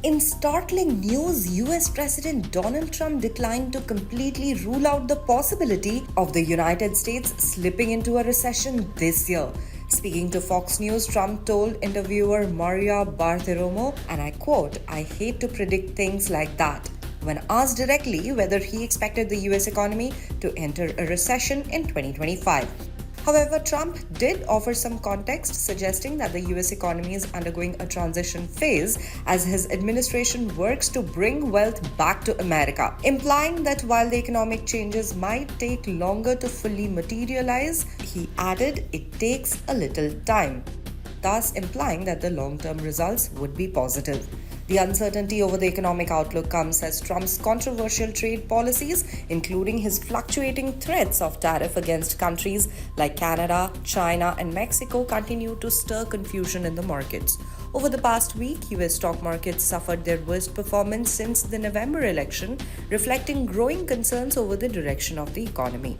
In startling news, US President Donald Trump declined to completely rule out the possibility of the United States slipping into a recession this year. Speaking to Fox News, Trump told interviewer Maria Bartiromo, and I quote, "I hate to predict things like that," when asked directly whether he expected the US economy to enter a recession in 2025. However, Trump did offer some context, suggesting that the US economy is undergoing a transition phase as his administration works to bring wealth back to America, implying that while the economic changes might take longer to fully materialize, he added it takes a little time, thus implying that the long-term results would be positive. The uncertainty over the economic outlook comes as Trump's controversial trade policies, including his fluctuating threats of tariff against countries like Canada, China, and Mexico, continue to stir confusion in the markets. Over the past week, US stock markets suffered their worst performance since the November election, reflecting growing concerns over the direction of the economy.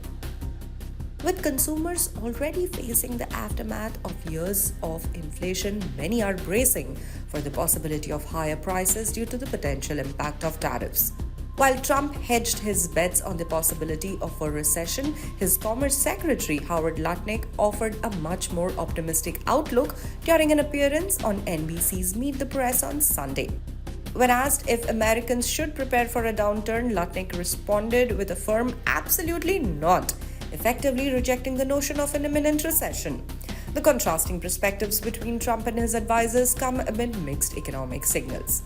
With consumers already facing the aftermath of years of inflation, many are bracing for the possibility of higher prices due to the potential impact of tariffs. While Trump hedged his bets on the possibility of a recession, his Commerce Secretary Howard Lutnick offered a much more optimistic outlook during an appearance on NBC's Meet the Press on Sunday. When asked if Americans should prepare for a downturn, Lutnick responded with a firm "absolutely not," effectively rejecting the notion of an imminent recession. The contrasting perspectives between Trump and his advisors come amid mixed economic signals.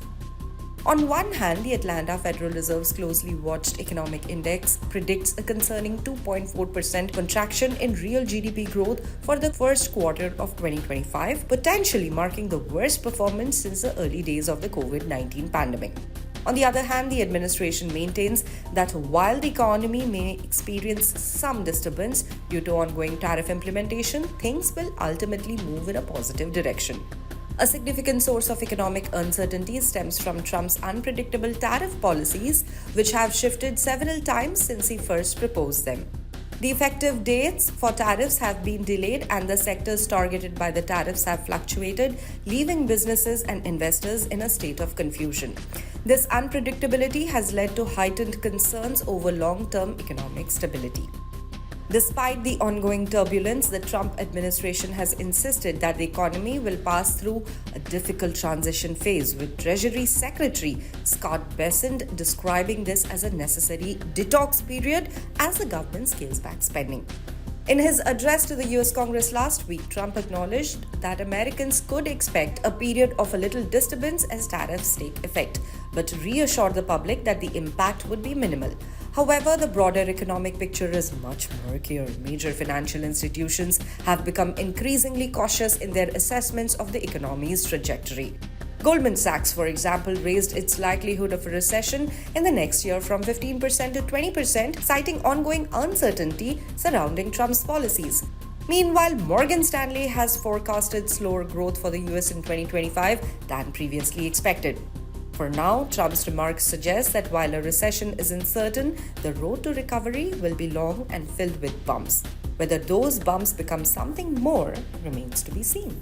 On one hand, the Atlanta Federal Reserve's closely watched economic index predicts a concerning 2.4% contraction in real GDP growth for the first quarter of 2025, potentially marking the worst performance since the early days of the COVID-19 pandemic. On the other hand, the administration maintains that while the economy may experience some disturbance due to ongoing tariff implementation, things will ultimately move in a positive direction. A significant source of economic uncertainty stems from Trump's unpredictable tariff policies, which have shifted several times since he first proposed them. The effective dates for tariffs have been delayed, and the sectors targeted by the tariffs have fluctuated, leaving businesses and investors in a state of confusion. This unpredictability has led to heightened concerns over long-term economic stability. Despite the ongoing turbulence, the Trump administration has insisted that the economy will pass through a difficult transition phase, with Treasury Secretary Scott Bessent describing this as a necessary detox period as the government scales back spending. In his address to the US Congress last week, Trump acknowledged that Americans could expect a period of a little disturbance as tariffs take effect, but reassured the public that the impact would be minimal. However, the broader economic picture is much murkier. Major financial institutions have become increasingly cautious in their assessments of the economy's trajectory. Goldman Sachs, for example, raised its likelihood of a recession in the next year from 15% to 20%, citing ongoing uncertainty surrounding Trump's policies. Meanwhile, Morgan Stanley has forecasted slower growth for the US in 2025 than previously expected. For now, Trump's remarks suggest that while a recession isn't certain, the road to recovery will be long and filled with bumps. Whether those bumps become something more remains to be seen.